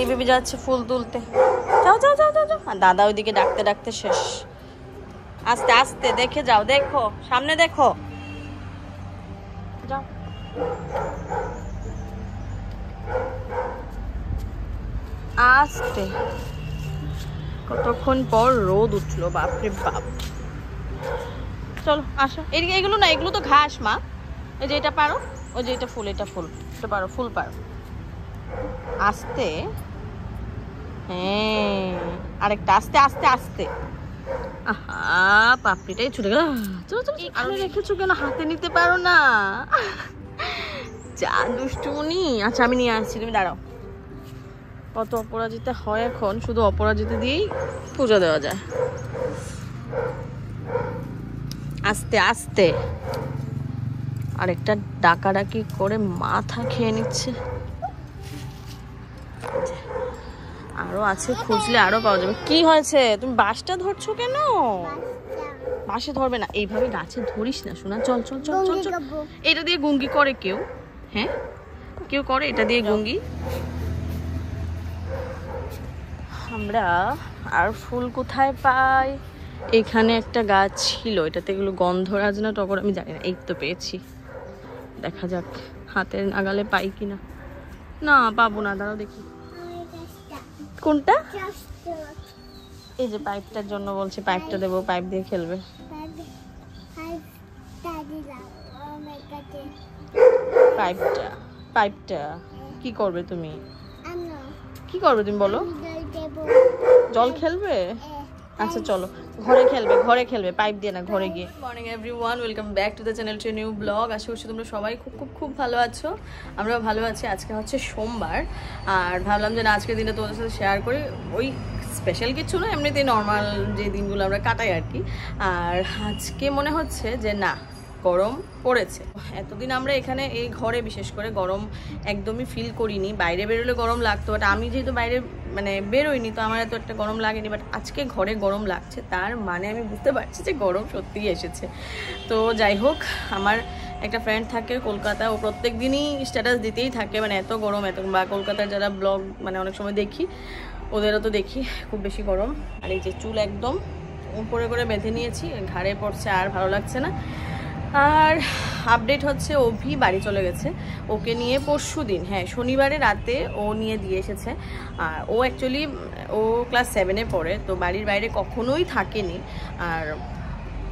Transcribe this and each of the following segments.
Baby যাচ্ছে ফুল তুলতে। যাও যাও যাও যাও। আর দাদা ওইদিকে ডাকতে ডাকতে শেষ। আস্তে আস্তে দেখে যাও, দেখো সামনে দেখো, যাও। আস্তে। কতক্ষণ পর রোদ উঠলো, বাপরে বাপ। চলো আসো এদিকে। এগুলো না, এগুলো তো ঘাস মা। এই যে এটা পারো, ওই যে এটা ফুল, এটা ফুল, এটা পারো, ফুল পারো। আস্তে, হ্যাঁ আরেকটা, আস্তে আস্তে আস্তে। আহা পাপড়িটাই ছুটে গেল। চলো চলো, এখানে রেখেছো কেন? হাতে নিতে পারো না? যা দুষ্টুমনি। আচ্ছা আমি নিয়ে আসছি, তুমি দাঁড়াও। কত অপরাজিতা হয় এখন, শুধু অপরাজিতা দিয়েই পূজা দেওয়া যায়। আস্তে আস্তে। আরেকটা ডাকাডাকি করে মাথা খেয়ে নিচ্ছে। আরো আছে, খুঁজলে আরো পাওয়া যাবে। কি হয়েছে? তুমি বাঁশটা ধরছো কেন? বাঁশে ধরবে না, এইভাবে গাছে ধরিস না শোনা। চল চল চল চল চল। এটা দিয়ে গুঙ্গি করে কেউ? হ্যাঁ কেউ করে এটা দিয়ে গুঙ্গি? আমরা আর ফুল কোথায় পাই? এখানে একটা গাছ ছিল, এটাতে এগুলো গন্ধরাজ না টগর আমি জানি না। এই তো পেয়েছি, দেখা যাক হাতের নাগালে পাই কিনা। না পাবো না, দাঁড়াও দেখি। কোনটা? এই যে পাইপটার জন্য বলছে, পাইপটা দেবো, পাইপ দিয়ে খেলবে। পাইপটা, পাইপটা কি করবে তুমি? কি করবে তুমি বলো? জল খেলবে? আচ্ছা চলো ঘরে খেলবে, ঘরে খেলবে, পাইপ দিয়ে না, ঘরে গিয়ে। Morning everyone, welcome back to the channel to new blog. আশা করছি তোমরা সবাই খুব খুব খুব ভালো আছো। আমরাও ভালো আছি। আজকে হচ্ছে সোমবার, আর ভাবলাম যে না আজকের দিনটা তোমাদের সাথে শেয়ার করি। ওই স্পেশাল কিছু না, এমনিতেই নর্মাল যে দিনগুলো আমরা কাটাই আর কি। আর আজকে মনে হচ্ছে যে না গরম পড়েছে। এতদিন আমরা এখানে এই ঘরে বিশেষ করে গরম একদমই ফিল করিনি। বাইরে বেরোলে গরম লাগতো, বাট আমি যেহেতু বাইরে মানে বেরোইনি তো আমার এত একটা গরম লাগেনি। বাট আজকে ঘরে গরম লাগছে, তার মানে আমি বুঝতে পারছি যে গরম সত্যিই এসেছে। তো যাই হোক, আমার একটা ফ্রেন্ড থাকে কলকাতা, ও প্রত্যেক দিনই স্ট্যাটাস দিতেই থাকে, মানে এত গরম এত। বা কলকাতার যারা ব্লগ মানে অনেক সময় দেখি, ওদেরও তো দেখি খুব বেশি গরম। আর এই যে চুল একদম উপরে করে বেঁধে নিয়েছি, ঘাড়ে পড়ছে, আর ভালো লাগছে না। আর আপডেট হচ্ছে অভি বাড়ি চলে গেছে। ওকে নিয়ে পরশু দিন, হ্যাঁ শনিবারে রাতে ও নিয়ে দিয়ে এসেছে। আর ও অ্যাকচুয়ালি ও ক্লাস 7-এ পড়ে, তো বাড়ির বাইরে কখনোই থাকেনি। আর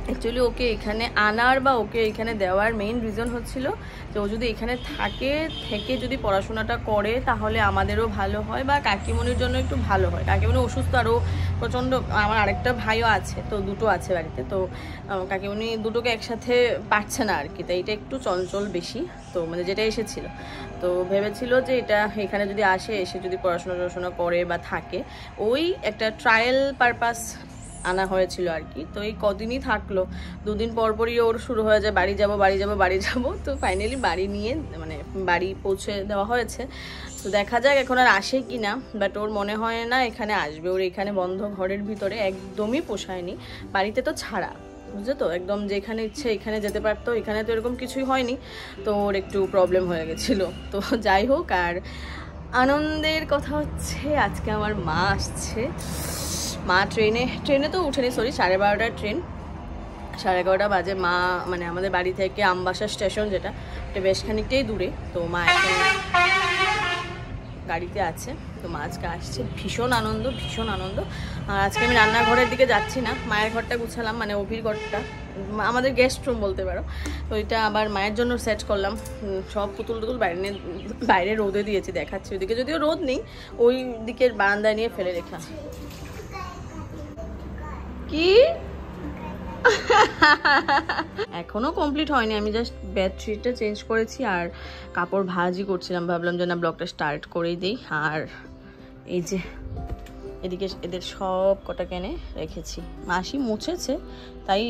অ্যাকচুয়ালি ওকে এখানে আনার বা ওকে এখানে দেওয়ার মেইন রিজন হচ্ছিল যে ও যদি এখানে থেকে যদি পড়াশোনাটা করে তাহলে আমাদেরও ভালো হয়, বা কাকিমণির জন্য একটু ভালো হয়। কাকিমণি অসুস্থ, আরও প্রচণ্ড। আমার আরেকটা ভাইও আছে, তো দুটো আছে বাড়িতে, তো কাকিমণি দুটোকে একসাথে পারছে না আর কি। তাই এটা একটু চঞ্চল বেশি, তো মানে যেটা এসেছিল, তো ভেবেছিল যে এটা এখানে যদি এসে যদি পড়াশোনা করে বা থাকে, ওই একটা ট্রায়াল পারপাস আনা হয়েছিল আর কি। তো এই কদিনই থাকলো, দুদিন পরপরই ওর শুরু হয়ে যায় বাড়ি যাব বাড়ি যাব বাড়ি যাব। তো ফাইনালি বাড়ি নিয়ে মানে বাড়ি পৌঁছে দেওয়া হয়েছে। তো দেখা যাক এখন আর আসে কি না, বাট ওর মনে হয় না এখানে আসবে। ওর এখানে বন্ধ ঘরের ভিতরে একদমই পোষায়নি, বাড়িতে তো ছাড়া, বুঝলে তো, একদম যেখানে ইচ্ছে এখানে যেতে পারতো। এখানে তো এরকম কিছুই হয়নি, তো ওর একটু প্রবলেম হয়ে গেছিলো। তো যাই হোক, আর আনন্দের কথা হচ্ছে আজকে আমার মা আসছে। মা ট্রেনে তো উঠেনি, সরি 12:30টার ট্রেন, 11:30 বাজে। মা মানে আমাদের বাড়ি থেকে আমবাসা স্টেশন, যেটা বেশ খানিকটাই দূরে, তো মা এখন গাড়িতে আছে। তো মা আজকে আসছে, ভীষণ আনন্দ ভীষণ আনন্দ। আর আজকে আমি রান্নাঘরের দিকে যাচ্ছি না, মায়ের ঘরটা গুছালাম, মানে অভির ঘরটা, আমাদের গেস্ট রুম বলতে পারো। তো এটা আবার মায়ের জন্য সেট করলাম। সব পুতুল টুতুল বাইরে রোদে দিয়েছি, দেখাচ্ছি ওইদিকে, যদিও রোদ নেই, ওই দিকের বারান্দায় নিয়ে ফেলে রেখা। কি এখনো কমপ্লিট হয়নি, আমি জাস্ট বেডশিটটা চেঞ্জ করেছি আর কাপড় ভাঁজই করছিলাম। ভাবলাম যে না ব্লগটা স্টার্ট করেই দিই। আর এই যে এদিকে এদের সব কটা কেনে রেখেছি, মাসি মুছেছে তাই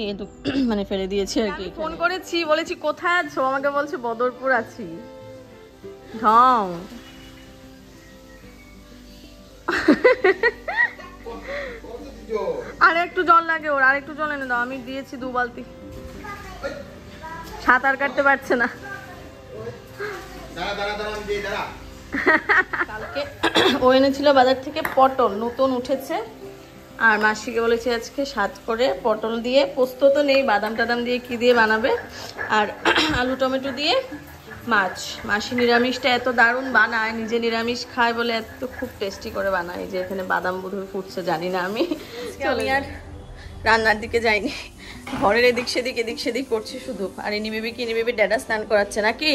মানে ফেলে দিয়েছি আর কি। ফোন করেছি, বলেছি কোথায় আছো, আমাকে বলছে বদরপুর আছি। ঢং আর একটু জল লাগে ওর, আর একটু জল এনে দাও। আমি দিয়েছি 2 বালতি, সাঁতার কাটতে পারছে না। কালকে ও এনেছিল বাজার থেকে পটল, নতুন উঠেছে। আর মাসিকে বলেছি আজকে স্বাদ করে পটল দিয়ে, পোস্ত তো নেই, বাদাম টাদাম দিয়ে কি দিয়ে বানাবে, আর আলু টমেটো দিয়ে মাছ। মাসি নিরামিষটা এত দারুণ বানায়, নিজে নিরামিষ খায় বলে এত খুব টেস্টি করে বানায়। এই যে এখানে বাদাম বোধহয় ফুটছে, জানি না আমি। আমি আর রান্নার দিকে যাইনি, ঘরের এদিক সেদিক করছি শুধু। আর ইনি বেবি ড্যাডা স্নান করাচ্ছে নাকি?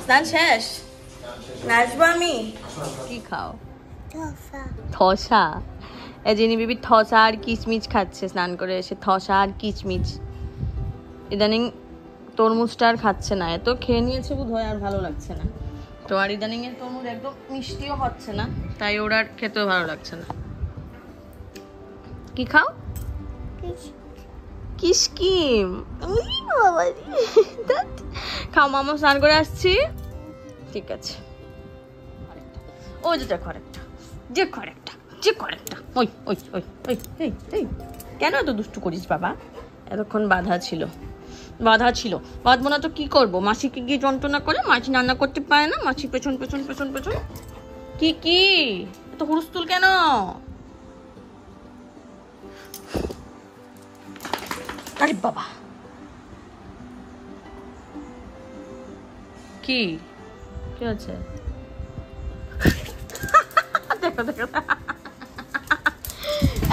স্নান শেষ? নাচবো আমি? কি খাও? থসা। এই যে বেবি থসা আর কিচমিচ খাচ্ছে স্নান করে এসে, থসা আর কিচমিচ। ইদানিং তরমুজটা আর খাচ্ছে না, এত খেয়ে নিয়েছে বোধহয় আর ভালো লাগছে না। তো আর ইদানিং এর তরমুজ একদম মিষ্টিও হচ্ছে না, তাই ওর আর খেতেও ভালো লাগছে না। কি খাও? কিসকিম। খাও, মামা স্নান করে আসছি। ঠিক আছে, ও যেটা করেক্টটা, ওই ওই ওই ওই এই কেন এত দুষ্টু করিস বাবা? এতক্ষণ বাধা ছিল। বাঁধবো না তো কি করবো? মাসিকে গিয়ে যন্ত্রণা করে, মাসি রান্না করতে পারে না, মাসি পেছন কি এত হুড়স্থুল কেন? আরে বাবা, কি আছে? দেখো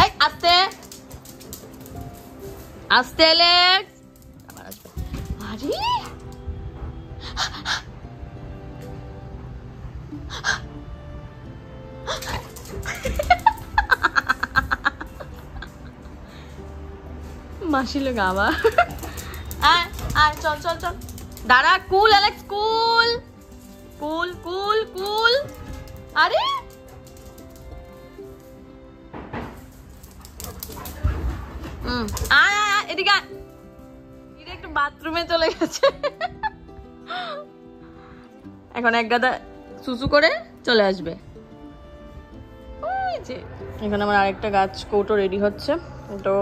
এই আস্তে অ্যালেক্স। আরে মাসি লোক আবার চল দাঁড়া। কুল অ্যালেক্স, কুল। আরে এদিকে একটু বাথরুমে চলে গেছে, এখন এক গাদা সুসু করে চলে আসবে। ওই যে এখন আমার আরেকটা গাছ কৌটো রেডি হচ্ছে। তো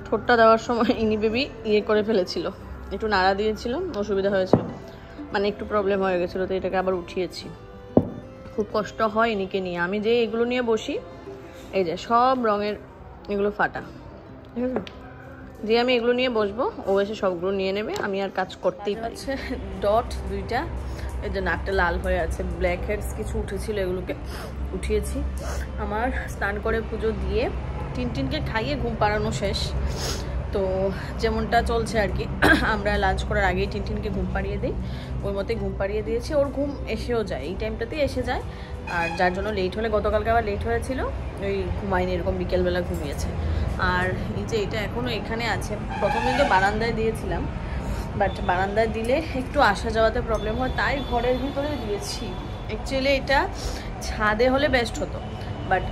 ঠোঁটটা দেওয়ার সময় ইনি বেবি করে ফেলেছিল, একটু নাড়া দিয়েছিল, অসুবিধা হয়েছিল, মানে একটু প্রবলেম হয়ে গেছিলো, তো এটাকে আবার উঠিয়েছি। খুব কষ্ট হয় ইনিকে নিয়ে। আমি যে এগুলো নিয়ে বসি, এই যে সব রঙের এগুলো ফাটা, ঠিক আছে? যে আমি এগুলো নিয়ে বসবো, ও এসে সবগুলো নিয়ে নেবে, আমি আর কাজ করতেই পারছি। ডট 2টা, এই যে নাকটা লাল হয়ে আছে, ব্ল্যাক হেডস কিছু উঠেছিল, এগুলোকে উঠিয়েছি। আমার স্নান করে পুজো দিয়ে টিনটিনকে খাইয়ে ঘুম পাড়ানো শেষ। তো যেমনটা চলছে আর কি, আমরা লাঞ্চ করার আগেই টিনটিনকে ঘুম পাড়িয়ে দিই, ওই মতে ঘুম পাড়িয়ে দিয়েছি। ওর ঘুম এসেও যায়, এই টাইমটাতেই এসে যায়। আর যার জন্য লেট হলে, গতকালকে আবার লেট হয়েছিল, ওই ঘুমায়নি, এরকম বিকেলবেলা ঘুমিয়েছে। আর এই যে এটা এখনও এখানে আছে। প্রথম দিন তো বারান্দায় দিয়েছিলাম, বাট বারান্দায় দিলে একটু আসা যাওয়াতে প্রবলেম হয়, তাই ঘরের ভিতরে দিয়েছি। অ্যাকচুয়ালি এটা ছাদে হলে বেস্ট হতো, বাট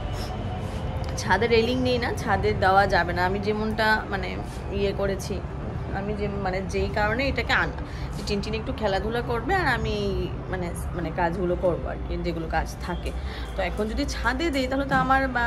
ছাদে রেলিং নেই না, ছাদে দেওয়া যাবে না। আমি যেমনটা মানে করেছি, আমি যেই কারণে এটাকে আনা, যে টিনটিন একটু খেলাধুলা করবে আর আমি মানে কাজগুলো করবো আর কি, যেগুলো কাজ থাকে। তো এখন যদি ছাদে দিই তাহলে তো আমার বা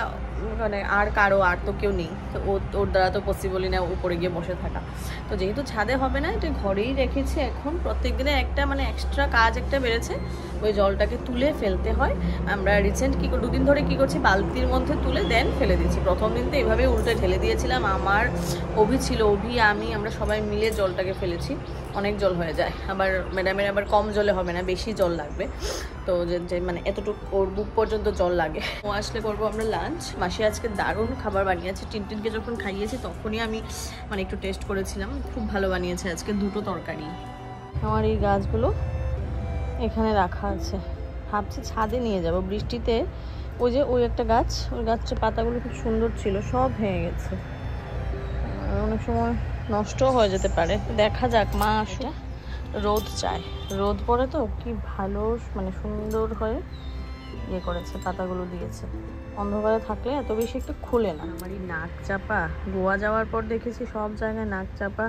আর কারো আর তো কেউ নেই, তো ওর দ্বারা তো পসিবলই না উপরে গিয়ে বসে থাকা। তো যেহেতু ছাদে হবে না, এটা ঘরেই রেখেছি। এখন প্রত্যেক দিনে একটা এক্সট্রা কাজ একটা বেড়েছে, ওই জলটাকে তুলে ফেলতে হয়। আমরা রিসেন্ট 2 দিন ধরে কি করছি, বালতির মধ্যে তুলে দেন ফেলে দিচ্ছি। প্রথম দিন তো এভাবে উল্টে ঢেলে দিয়েছিলাম, আমার আমরা সবাই মিলে জলটাকে ফেলেছি, অনেক জল হয়ে যায়। আবার ম্যাডামের আবার কম জলে হবে না, বেশি জল লাগবে। তো যে এতটুকু ওর বুক পর্যন্ত জল লাগে। ও আসলে করবো আমরা লাঞ্চ। মাসি আজকে দারুণ খাবার বানিয়েছে, টিনটিনকে যখন খাইয়েছি তখনই আমি একটু টেস্ট করেছিলাম, খুব ভালো বানিয়েছে আজকে 2টো তরকারি। আমার এই গাছগুলো এখানে রাখা আছে, ভাবছি ছাদে নিয়ে যাব বৃষ্টিতে। ওই একটা গাছ, ওই গাছের পাতাগুলো খুব সুন্দর ছিল, সব ভেঙে গেছে, অনেক সময় নষ্টও হয়ে যেতে পারে। দেখা যাক, মা আসলে রোদ চায়, রোদ পড়ে তো কি ভালো সুন্দর হয়ে করেছে, পাতাগুলো দিয়েছে। অন্ধকারে থাকলে এত বেশি একটু খুলে না। আমার এই নাক চাপা, গোয়া যাওয়ার পর দেখেছি সব জায়গায় নাক চাপা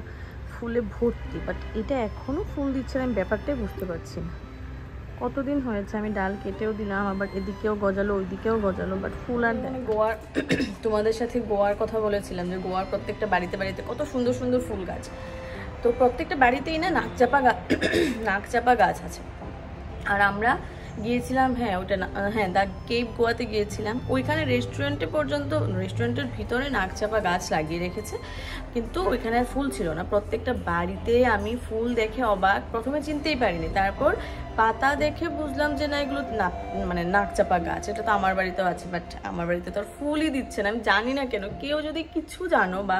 ফুলে ভর্তি, বাট এটা এখনো ফুল দিচ্ছে না, আমি ব্যাপারটাই বুঝতে পারছি না। কতদিন হয়েছে আমি ডাল কেটেও দিলাম, আবার এদিকেও গজালো ওইদিকেও গজালো, বাট ফুল আর গোয়ার তোমাদের সাথে গোয়ার কথা বলেছিলাম, যে গোয়ার প্রত্যেকটা বাড়িতে কত সুন্দর সুন্দর ফুল গাছ। তো প্রত্যেকটা বাড়িতেই না নাকচাপা গাছ আছে। আর আমরা গিয়েছিলাম, হ্যাঁ ওটা না, হ্যাঁ দ্য কেভ গোয়াতে গিয়েছিলাম। ওইখানে রেস্টুরেন্টের ভিতরে নাকচাপা গাছ লাগিয়ে রেখেছে, কিন্তু ওইখানে আর ফুল ছিল না। প্রত্যেকটা বাড়িতে আমি ফুল দেখে অবাক, প্রথমে চিনতেই পারিনি, তারপর পাতা দেখে বুঝলাম যে না এগুলো মানে নাকচাপা গাছ। এটা তো আমার বাড়িতেও আছে, বাট আমার বাড়িতে তো আর ফুলই দিচ্ছে না। আমি জানি না কেন। কেউ যদি কিছু জানো বা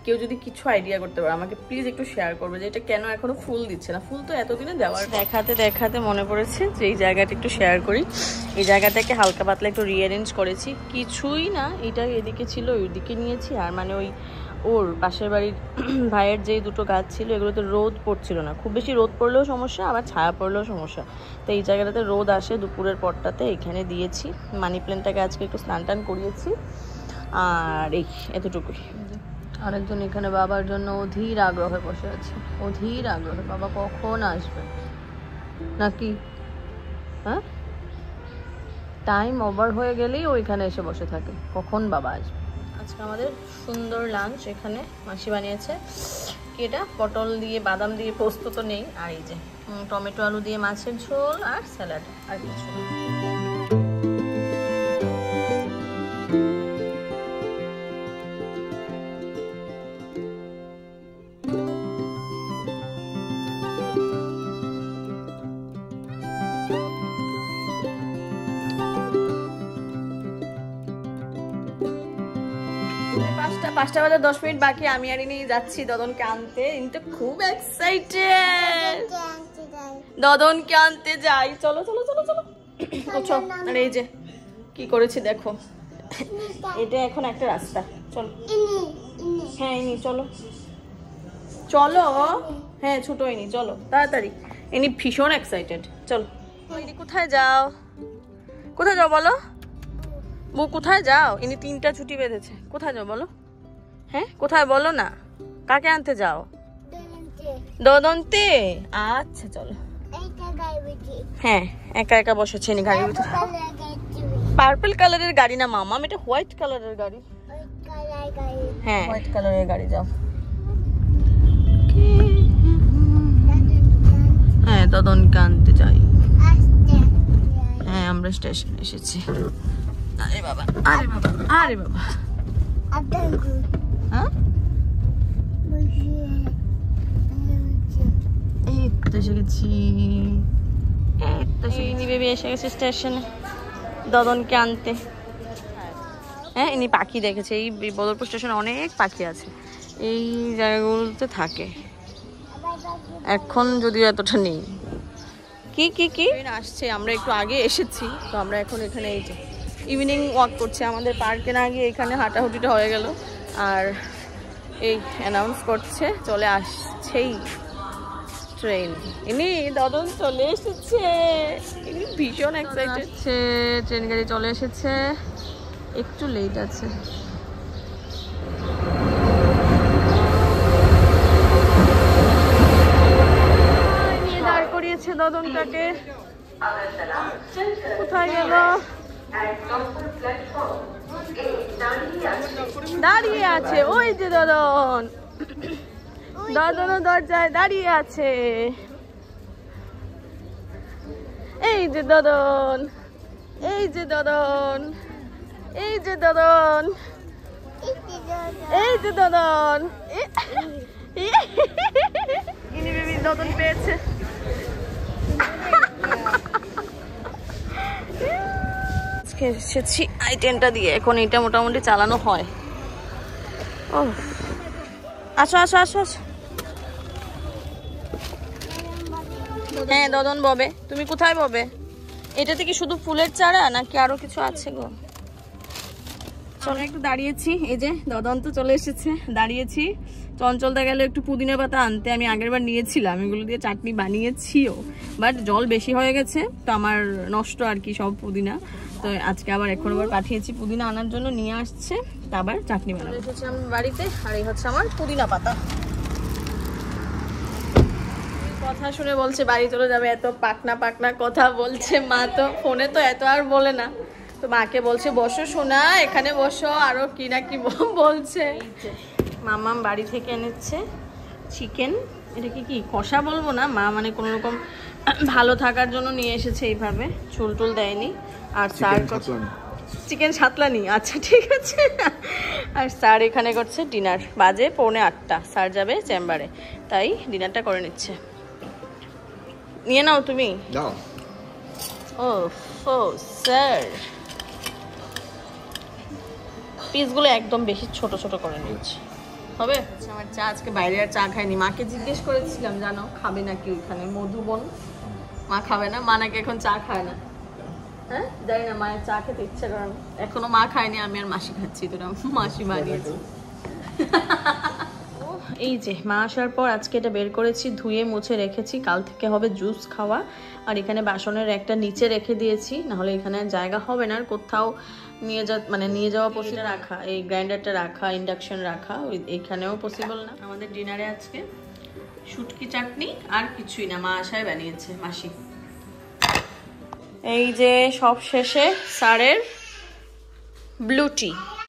কেউ যদি কিছু আইডিয়া করতে পারো আমাকে প্লিজ একটু শেয়ার করবে যে এটা কেন এখনো ফুল দিচ্ছে না। ফুল তো এতদিনে দেওয়ার। দেখাতে দেখাতে মনে পড়েছে যে এই জায়গাটা একটু শেয়ার করি। এই জায়গাটাকে হালকা পাতলা একটু রিঅ্যারেঞ্জ করেছি, কিছুই না। এটা এদিকে ছিল, ওইদিকে নিয়েছি। আর মানে ওই ওর পাশের বাড়ির ভাইয়ের যে দুটো গাছ ছিল এগুলোতে রোদ পড়ছিল না, খুব বেশি রোদ পড়লেও সমস্যা, আবার ছায়া পড়লেও সমস্যা। তো এই জায়গাটাতে রোদ আসে দুপুরের পরটাতে, এখানে দিয়েছি। মানি প্ল্যান্টটাকে আজকে একটু স্নান টান করিয়েছি। আর এই এতটুকুই। আরেকজন এখানে বাবার জন্য অধীর আগ্রহে বসে আছে, অধীর আগ্রহে। বাবা কখন আসবে নাকি? হ্যাঁ, টাইম ওভার হয়ে গেলেই ওইখানে এসে বসে থাকে, কখন বাবা আসবে। আজকে আমাদের সুন্দর লাঞ্চ এখানে মাসি বানিয়েছে। এটা পটল দিয়ে বাদাম দিয়ে, পোস্ত তো নেই। আর এই যে টমেটো আলু দিয়ে মাছের ঝোল আর স্যালাড, আর কিছু না। পাঁচটা বাজার 10 মিনিট বাকি। আমি আর ইনি যাচ্ছি দদনকে আনতে। ইনি তো খুব এক্সাইটেড, দদনকে আনতে যাই। চলো চলো চলো চলো। আর এই যে কি করেছি দেখো, এটা এখন একটা রাস্তা। চলো, হ্যাঁ ইনি চলো চলো, হ্যাঁ ছোট ইনি, চলো তাড়াতাড়ি। ইনি ভীষণ এক্সাইটেড। চলো। ইনি কোথায় যাও, কোথায় যাও বলো? বউ কোথায় যাও? ইনি 3টা ছুটি বেঁধেছে। কোথায় যাও বলো? হ্যাঁ কোথায় বলো না? কাকে আনতে যাও? দদনতে। আচ্ছা চলো। হ্যাঁ একা একা বসেছে ইনি গাড়ির ভিতরে। পার্পল কালারের গাড়ি না মামা, এটা হোয়াইট কালারের গাড়ি। হ্যাঁ হোয়াইট কালারের গাড়ি। যাও। হ্যাঁ দদনকে আনতে যাই। হ্যাঁ আমরা স্টেশনে এসেছি। আরে বাবা, আরে বাবা, আরে বাবা। হ্যাঁ এই তো এসে গেছি, এই তো ইনি বেবি এসে গেছে স্টেশনে দদনকে আনতে। হ্যাঁ ইনি পাখি দেখেছে। এই বদরপুর স্টেশনে অনেক পাখি আছে, এই জায়গাগুলোতে থাকে। এখন যদিও এতটা নেই। কি কি কি আসছে, আমরা একটু আগে এসেছি তো আমরা এখন এখানে এই যে ইভিনিং ওয়াক করছি। আমাদের পার্কে না গিয়ে এখানে হাঁটাহুটিটা হয়ে গেল। আর এই অ্যানাউন্স করছে চলে আসছেই ট্রেন। ইনি দদন চলে এসেছে, ইনি ভীষণ এক্সাইটেড। ট্রেন গাড়ি চলে এসেছে, একটু লেট আছে। নিয়ে দাঁড় করিয়েছে দদনটাকে। কোথায় গেল? দাঁড়িয়ে আছে ওই যে দদন, দদনও দরজায় দাঁড়িয়ে আছে। এই যে দদন, এই যে দদন, এই যে দদন, এই যে দদন। ইনি বেবি দদন পেয়েছে। এসেছি i10টা দিয়ে, এখন এটা মোটামুটি চালানো হয়। ও আসো আসো আসো আসো। হ্যাঁ দদন ববে। তুমি কোথায় ববে? এটাতে কি শুধু ফুলের চারা নাকি আরো কিছু আছে গো? চলো একটু দাঁড়িয়েছি, এই যে দদন তো চলে এসেছে, দাঁড়িয়েছি। চঞ্চলদা গেলে একটু পুদিনা পাতা আনতে, আমি আগের বার নিয়েছিলাম, এগুলো দিয়ে চাটনি বানিয়েছিও, বাট জল বেশি হয়ে গেছে তো আমার নষ্ট আর কি সব পুদিনা। তো আজকে আবার এখন আবার পাঠিয়েছি পুদিনা আনার জন্য, নিয়ে আসছে, তা আবার চাটনি বানাবো। এসেছি আমি বাড়িতে, আর এই হচ্ছে আমার পুদিনা পাতা। কথা শুনে বলছে বাড়ি চলে যাবে, এত পাকনা পাকনা কথা বলছে মা। তো ফোনে তো এত আর বলে না, তো মাকে বলছে বসো সোনা, এখানে বসো, আরো কি না কি বলছে। মামাম বাড়ি থেকে এনেছে চিকেন। এটা কি কি কষা বলবো না, মা মানে কোনো রকম ভালো থাকার জন্য নিয়ে এসেছে এইভাবে, চুল টুল দেয়নি। আর স্যার চিকেন সাতলানি, আচ্ছা ঠিক আছে। আর স্যার এখানে করছে ডিনার, বাজে 7:45, স্যার যাবে চেম্বারে, তাই ডিনারটা করে নিচ্ছে। নিয়ে নাও তুমি। ও স্যার, পিসগুলো একদম বেশি ছোট ছোট করে নিচ্ছে, হবে? আমার চা আজকে বাইরে আর চা খাইনি, মাকে জিজ্ঞেস করেছিলাম জানো খাবে নাকি ওইখানে মধুবন, মা খাবে না, মা নাকি এখন চা খায় না। হ্যাঁ জানি না, মায়ের চা খেতে ইচ্ছা করে, এখনো মা খায়নি, আমি আর মাসি খাচ্ছি, তোরা মাসি বানিয়েছি। এই যে মা আসার পর আজকে এটা বের করেছি, ধুয়ে মুছে রেখেছি, কাল থেকে হবে জুস খাওয়া। আর এখানে বাসনের একটা নিচে রেখে দিয়েছি, নাহলে এখানে জায়গা হবে না আর কোথাও নিয়ে যাওয়া পসিবল রাখা, এই গ্রাইন্ডারটা রাখা, ইন্ডাকশন রাখা, এখানেও পসিবল না। আমাদের ডিনারে আজকে শুটকি চাটনি আর কিছুই না, মা আশায় বানিয়েছে মাসি। এই যে সব শেষে স্যারের ব্লু টি।